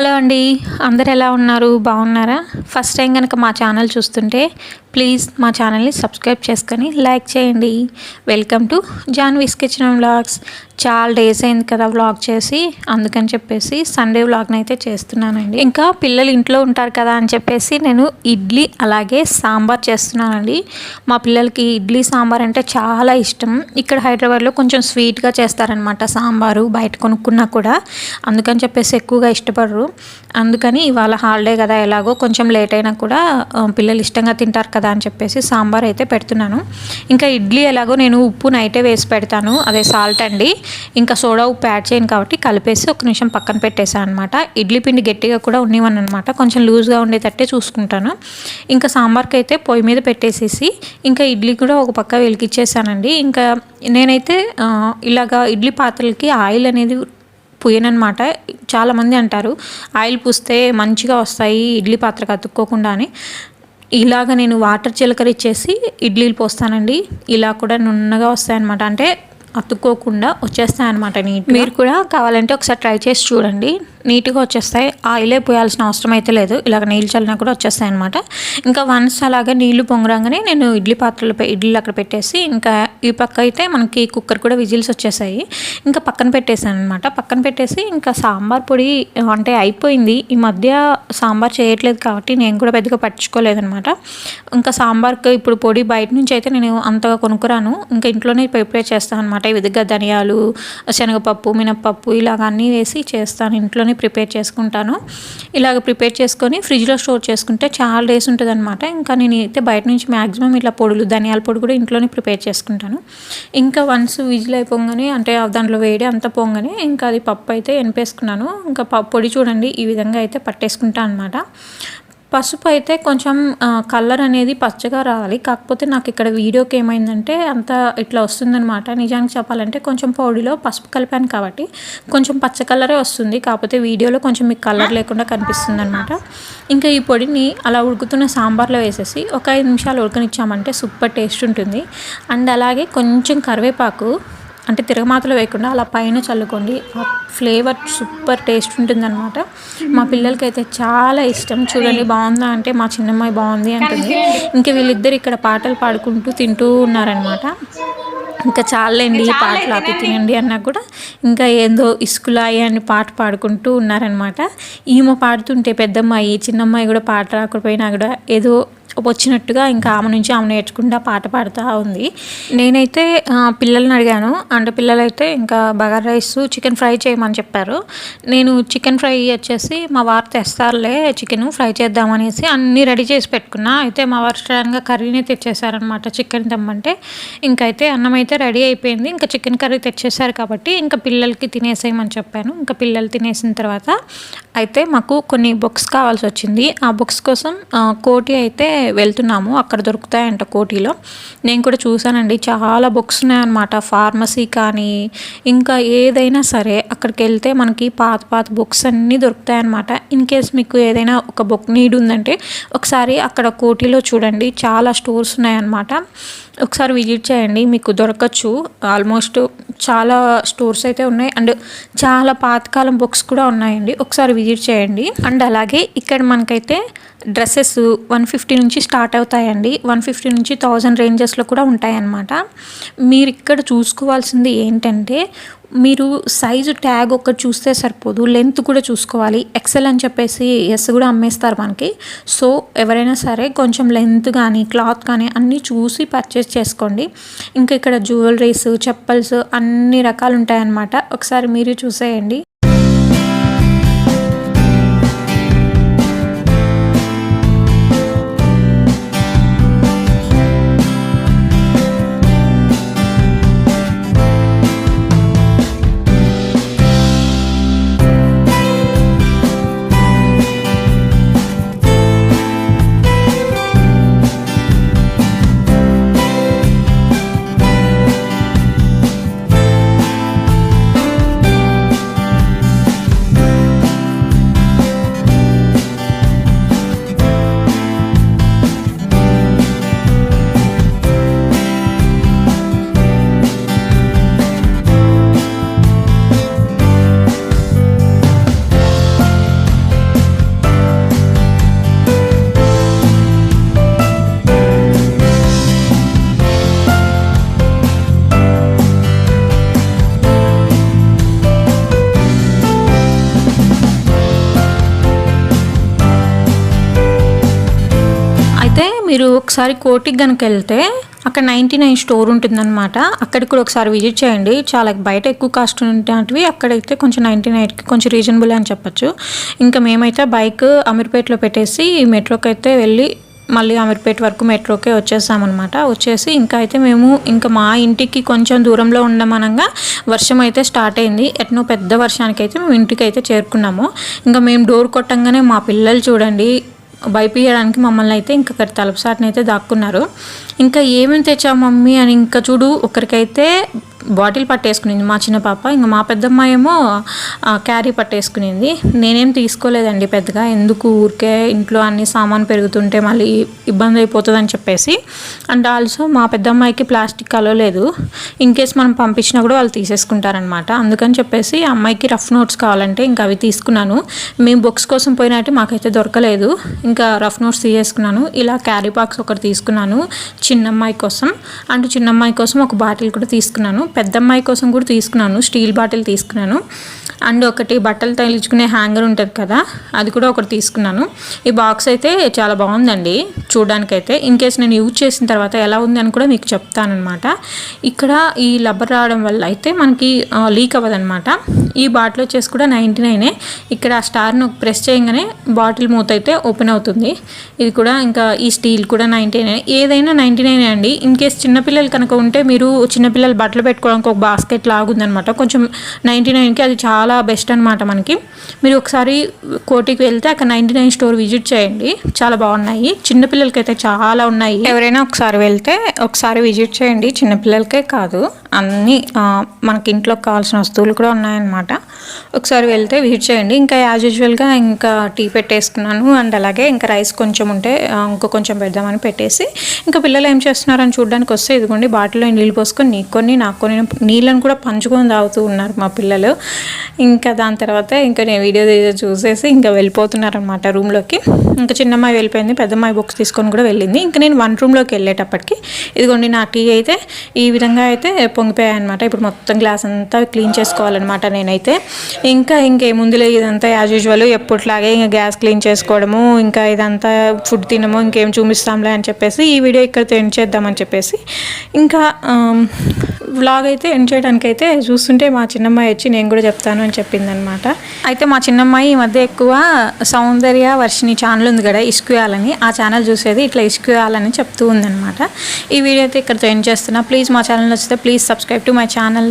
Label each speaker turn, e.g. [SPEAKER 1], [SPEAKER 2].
[SPEAKER 1] Hello అండి. అందరు ఎలా ఉన్నారు? బాగున్నారా? ఫస్ట్ టైం కనుక మా ఛానల్ చూస్తుంటే ప్లీజ్ మా ఛానల్ని సబ్స్క్రైబ్ చేసుకొని లైక్ చేయండి. Welcome to Janvi's kitchen vlogs. చాలా డేస్ అయింది కదా వ్లాగ్ చేసి, అందుకని చెప్పేసి సండే వ్లాగ్ని అయితే చేస్తున్నానండి. ఇంకా పిల్లలు ఇంట్లో ఉంటారు కదా అని చెప్పేసి నేను ఇడ్లీ అలాగే సాంబార్ చేస్తున్నానండి. మా పిల్లలకి ఇడ్లీ సాంబార్ అంటే చాలా ఇష్టం. ఇక్కడ హైదరాబాద్లో కొంచెం స్వీట్గా చేస్తారనమాట సాంబారు, బయట కొనుక్కున్నా కూడా. అందుకని చెప్పేసి ఎక్కువగా ఇష్టపడరు. అందుకని ఇవాళ హాలిడే కదా, ఎలాగో కొంచెం లేట్ అయినా కూడా పిల్లలు ఇష్టంగా తింటారు కదా అని చెప్పేసి సాంబార్ అయితే పెడుతున్నాను. ఇంకా ఇడ్లీ ఎలాగో నేను ఉప్పు నైటే వేసి పెడతాను, అదే సాల్ట్ అండి. ఇంకా సోడా ఉప్పు యాడ్ చేయను కాబట్టి కలిపేసి ఒక నిమిషం పక్కన పెట్టేశాను అనమాట. ఇడ్లీ పిండి గట్టిగా కూడా ఉన్నివ్వను అనమాట, కొంచెం లూజ్గా ఉండేటట్టే చూసుకుంటాను. ఇంకా సాంబార్కి అయితే పొయ్యి మీద పెట్టేసేసి ఇంకా ఇడ్లీ కూడా ఒక పక్క వెలికిచ్చేసానండి. ఇంకా నేనైతే ఇలాగా ఇడ్లీ పాత్రలకి ఆయిల్ అనేది పూయనమాట. చాలామంది అంటారు ఆయిల్ పూస్తే మంచిగా వస్తాయి ఇడ్లీ పాత్రకు అతుక్కోకుండా అని. ఇలాగ నేను వాటర్ చిలకరిచ్చేసి ఇడ్లీలు పోస్తానండి. ఇలా కూడా నున్నగా వస్తాయన్నమాట, అంటే అతుక్కోకుండా వచ్చేస్తాయి అనమాట నీట్. మీరు కూడా కావాలంటే ఒకసారి ట్రై చేసి చూడండి, నీట్గా వచ్చేస్తాయి. ఆయిలే పోయాల్సిన అవసరం అయితే లేదు, ఇలాగ నీళ్ళు చల్లినా కూడా వచ్చేస్తాయి అనమాట. ఇంకా వన్స్ అలాగే నీళ్లు పొంగరంగానే నేను ఇడ్లీ పాత్రలో ఇడ్లీలు అక్కడ పెట్టేసి, ఇంకా ఈ పక్క అయితే మనకి కుక్కర్ కూడా విజిల్స్ వచ్చేసాయి. ఇంకా పక్కన పెట్టేసాను అనమాట. పక్కన పెట్టేసి ఇంకా సాంబార్ పొడి అంటే అయిపోయింది. ఈ మధ్య సాంబార్ చేయట్లేదు కాబట్టి నేను కూడా పెద్దగా పట్టించుకోలేదనమాట. ఇంకా సాంబార్కి ఇప్పుడు పొడి బయట నుంచి అయితే నేను అంతగా కొనుక్కురాను, ఇంకా ఇంట్లోనే ప్రిపేర్ చేస్తాను అనమాట. ఈ విధంగా ధనియాలు, శనగపప్పు, మినప్పప్పు ఇలాగ అన్నీ వేసి చేస్తాను, ఇంట్లోనే ప్రిపేర్ చేసుకుంటాను. ఇలాగ ప్రిపేర్ చేసుకొని ఫ్రిడ్జ్లో స్టోర్ చేసుకుంటే చాలా డేస్ ఉంటుంది అనమాట. ఇంకా నేను అయితే బయట నుంచి మ్యాక్సిమం ఇట్లా పొడులు, ధనియాల పొడి కూడా ఇంట్లోనే ప్రిపేర్ చేసుకుంటాను. ఇంకా వన్స్ విజిల్ అయిపోగానే, అంటే దాంట్లో వేడి అంతా పోగానే ఇంకా అది పప్పు అయితే ఎనిపేసుకున్నాను. ఇంకా పొడి చూడండి ఈ విధంగా అయితే పట్టేసుకుంటాను అనమాట. పసుపు అయితే కొంచెం కలర్ అనేది పచ్చగా రావాలి, కాకపోతే నాకు ఇక్కడ వీడియోకి ఏమైందంటే అంత ఇట్లా వస్తుందనమాట. నిజానికి చెప్పాలంటే కొంచెం పొడిలో పసుపు కలిపాను కాబట్టి కొంచెం పచ్చ కలరే వస్తుంది, కాకపోతే వీడియోలో కొంచెం మీకు కలర్ లేకుండా కనిపిస్తుంది అనమాట. ఇంకా ఈ పొడిని అలా ఉడుకుతున్న సాంబార్లో వేసేసి ఒక 5 నిమిషాలు ఉడకనిచ్చామంటే సూపర్ టేస్ట్ ఉంటుంది. అండ్ అలాగే కొంచెం కరివేపాకు, అంటే తిరగమాతలో వేయకుండా అలా పైన చల్లుకోండి, ఆ ఫ్లేవర్ సూపర్ టేస్ట్ ఉంటుందన్నమాట. మా పిల్లలకి అయితే చాలా ఇష్టం. చూడండి బాగుందా అంటే మా చిన్నమ్మాయి బాగుంది అంటుంది. ఇంకా వీళ్ళిద్దరు ఇక్కడ పాటలు పాడుకుంటూ తింటూ ఉన్నారనమాట. ఇంకా చాలండి పాటలు ఆపి తినండి అన్నా కూడా ఇంకా ఏందో ఇసుకులాయి అని పాట పాడుకుంటూ ఉన్నారనమాట. ఈమె పాడుతుంటే పెద్దమ్మాయి, చిన్నమ్మాయి కూడా పాట రాకపోయినా కూడా ఏదో వచ్చినట్టుగా ఇంకా ఆమె నుంచి ఆమె నేర్చుకుంటా పాట పాడుతూ ఉంది. నేనైతే పిల్లల్ని అడిగాను, అంటే పిల్లలైతే ఇంకా బగారా రైస్, చికెన్ ఫ్రై చేయమని చెప్పారు. నేను చికెన్ ఫ్రై వచ్చేసి మా వారు తెస్తారులే చికెన్ ఫ్రై చేద్దామనేసి అన్నీ రెడీ చేసి పెట్టుకున్నా. అయితే మా వారు సడన్గా కర్రీనే తెచ్చేసారనమాట, చికెన్ తెమ్మంటే. ఇంకైతే అన్నం అయితే రెడీ అయిపోయింది, ఇంకా చికెన్ కర్రీ తెచ్చేసారు కాబట్టి ఇంకా పిల్లలకి తినేసేయమని చెప్పాను. ఇంకా పిల్లలు తినేసిన తర్వాత అయితే మాకు కొన్ని బుక్స్ కావాల్సి వచ్చింది. ఆ బుక్స్ కోసం కోటి అయితే వెళ్తున్నాము, అక్కడ దొరుకుతాయంట కోటిలో. నేను కూడా చూసానండి, చాలా బుక్స్ ఉన్నాయన్నమాట. ఫార్మసీ కానీ ఇంకా ఏదైనా సరే అక్కడికి వెళ్తే మనకి పాత పాత బుక్స్ అన్నీ దొరుకుతాయన్నమాట. ఇన్ కేస్ మీకు ఏదైనా ఒక బుక్ నీడ్ ఉందంటే ఒకసారి అక్కడ కోటిలో చూడండి, చాలా స్టోర్స్ ఉన్నాయన్నమాట. ఒకసారి విజిట్ చేయండి, మీకు దొరకచ్చు. ఆల్మోస్ట్ చాలా స్టోర్స్ అయితే ఉన్నాయి, అండ్ చాలా పాతకాలం బుక్స్ కూడా ఉన్నాయండి. ఒకసారి విజిట్ చేయండి. అండ్ అలాగే ఇక్కడ మనకైతే డ్రెస్సెస్ 150 నుంచి స్టార్ట్ అవుతాయండి, 150 నుంచి 1000 రేంజెస్లో కూడా ఉంటాయన్నమాట. మీరు ఇక్కడ చూసుకోవాల్సింది ఏంటంటే, మీరు సైజు ట్యాగ్ ఒక్కటి చూస్తే సరిపోదు, లెంత్ కూడా చూసుకోవాలి. ఎక్సెల్ అని చెప్పేసి ఎస్ కూడా అమ్మేస్తారు మనకి. సో ఎవరైనా సరే కొంచెం లెంత్ కానీ క్లాత్ కానీ అన్నీ చూసి పర్చేస్ చేసుకోండి. ఇంకా ఇక్కడ జ్యువెలరీస్, చెప్పల్స్ అన్ని రకాలు ఉంటాయన్నమాట. ఒకసారి మీరు చూసేయండి. మీరు ఒకసారి కోటికి కనుక వెళ్తే అక్కడ 99 స్టోర్ ఉంటుందన్నమాట. అక్కడికి కూడా ఒకసారి విజిట్ చేయండి. చాలా బయట ఎక్కువ కాస్ట్ ఉంటాయి, అక్కడైతే కొంచెం 99కి కొంచెం రీజనబుల్ అని చెప్పచ్చు. ఇంకా మేమైతే బైక్ అమీర్పేటలో పెట్టేసి మెట్రోకి అయితే వెళ్ళి మళ్ళీ అమీర్పేట వరకు మెట్రోకే వచ్చేసామన్నమాట. వచ్చేసి ఇంకా అయితే మేము ఇంకా మా ఇంటికి కొంచెం దూరంలో ఉండమనగా వర్షం అయితే స్టార్ట్ అయింది. ఎట్నో పెద్ద వర్షానికి అయితే మేము ఇంటికి అయితే చేరుకున్నాము. ఇంకా మేము డోర్ కొట్టంగానే మా పిల్లలు చూడండి భయపీయడానికి మమ్మల్ని అయితే ఇంకా అక్కడ తలుపుసాటుని అయితే దాక్కున్నారు. ఇంకా ఏమేమి తెచ్చావు మమ్మీ అని ఇంకా చూడు, ఒకరికైతే బాటిల్ పట్టేసుకునింది మా చిన్న పాప, ఇంకా మా పెద్దమ్మాయి ఏమో క్యారీ పట్టేసుకునింది. నేనేం తీసుకోలేదండి పెద్దగా, ఎందుకు ఊరికే ఇంట్లో అన్ని సామాన్ పెరుగుతుంటే మళ్ళీ ఇబ్బంది అయిపోతుంది అని చెప్పేసి. అండ్ ఆల్సో మా పెద్దమ్మాయికి ప్లాస్టిక్ కలవలేదు, ఇన్ కేస్ మనం పంపించినా కూడా వాళ్ళు తీసేసుకుంటారనమాట. అందుకని చెప్పేసి అమ్మాయికి రఫ్ నోట్స్ కావాలంటే ఇంకా అవి తీసుకున్నాను. మేము బుక్స్ కోసం పోయినట్టు మాకైతే దొరకలేదు, ఇంకా రఫ్ నోట్స్ తీసేసుకున్నాను. ఇలా క్యారీ బాక్స్ ఒకటి తీసుకున్నాను చిన్నమ్మాయి కోసం, అండ్ చిన్నమ్మాయి కోసం ఒక బాటిల్ కూడా తీసుకున్నాను. పెద్దమ్మాయి కోసం కూడా తీసుకున్నాను, స్టీల్ బాటిల్ తీసుకున్నాను. అండ్ ఒకటి బట్టలు తగిలించుకునే హ్యాంగర్ ఉంటుంది కదా, అది కూడా ఒకటి తీసుకున్నాను. ఈ బాక్స్ అయితే చాలా బాగుందండి చూడడానికైతే. ఇన్ కేస్ నేను యూజ్ చేసిన తర్వాత ఎలా ఉంది అని కూడా మీకు చెప్తానమాట. ఇక్కడ ఈ రబ్బర్ రావడం వల్ల అయితే మనకి లీక్ అవ్వదనమాట. ఈ బాటిల్ వచ్చేసి కూడా 99. ఇక్కడ ఆ స్టార్ను ప్రెస్ చేయగానే బాటిల్ మూత అయితే ఓపెన్ అవుతుంది. ఇది కూడా ఇంకా ఈ స్టీల్ కూడా 99. ఏదైనా 99 అండి. ఇన్ కేస్ చిన్నపిల్లలు కనుక ఉంటే మీరు చిన్నపిల్లలు బట్టలు పెట్టుకోవడానికి ఒక బాస్కెట్ లాగుందనమాట, కొంచెం 99కి అది చాలా బెస్ట్ అనమాట మనకి. మీరు ఒకసారి కోటికి వెళ్తే అక్కడ 99 స్టోర్ విజిట్ చేయండి, చాలా బాగున్నాయి. చిన్నపిల్లలకైతే చాలా ఉన్నాయి. ఎవరైనా ఒకసారి వెళ్తే ఒకసారి విజిట్ చేయండి, చిన్నపిల్లలకే కాదు అన్నీ మనకి ఇంట్లోకి కావాల్సిన వస్తువులు కూడా ఉన్నాయన్నమాట. ఒకసారి వెళ్తే విజిట్ చేయండి. ఇంకా యాజ్ యూజువల్గా ఇంకా టీ పెట్టేసుకున్నాను, అండ్ అలాగే ఇంకా రైస్ కొంచెం ఉంటే ఇంకో కొంచెం పెడదామని పెట్టేసి, ఇంకా పిల్లలు ఏం చేస్తున్నారని చూడడానికి వస్తే ఇదిగోండి బాటిల్లో నీళ్ళు పోసుకొని నీకు కొన్ని నాకు కొన్ని నీళ్ళని కూడా పంచుకొని తాగుతూ ఉన్నారు మా పిల్లలు. ఇంకా దాని తర్వాత ఇంకా నేను వీడియో చూసేసి ఇంకా వెళ్ళిపోతున్నారనమాట రూమ్లోకి. ఇంకా చిన్నమ్మాయి వెళ్ళిపోయింది, పెద్దమ్మాయి బుక్స్ తీసుకొని కూడా వెళ్ళింది. ఇంకా నేను వన్ రూమ్లోకి వెళ్ళేటప్పటికి ఇదిగోండి నా టీ అయితే ఈ విధంగా అయితే పొంగిపోయాయి అనమాట. ఇప్పుడు మొత్తం గ్లాస్ అంతా క్లీన్ చేసుకోవాలన్నమాట నేనైతే. ఇంకేముందులే ఇదంతా యాజ్ యూజువల్ ఎప్పట్లాగే ఇంకా గ్యాస్ క్లీన్ చేసుకోవడము, ఇంకా ఇదంతా ఫుడ్ తినము, ఇంకేం చూపిస్తాంలే అని చెప్పేసి ఈ వీడియో ఇక్కడ ఎండ్ చేద్దామని చెప్పేసి ఇంకా వ్లాగ్ అయితే ఎండ్ చేయడానికి అయితే చూస్తుంటే మా చిన్నమ్మాయి వచ్చి నేను కూడా చెప్తాను అని చెప్పిందనమాట. అయితే మా చిన్నమ్మాయి ఈ మధ్య ఎక్కువ సౌందర్య వర్షిని ఛానల్ ఉంది కదా ఇష్క్యూయాలని, ఆ ఛానల్ చూసేది ఇట్లా ఇష్క్యూయాలని చెప్తూ ఉందనమాట. ఈ వీడియో అయితే ఇక్కడతో ఎండ్ చేస్తున్నా. ప్లీజ్ మా ఛానల్ నచ్చితే please subscribe to my channel.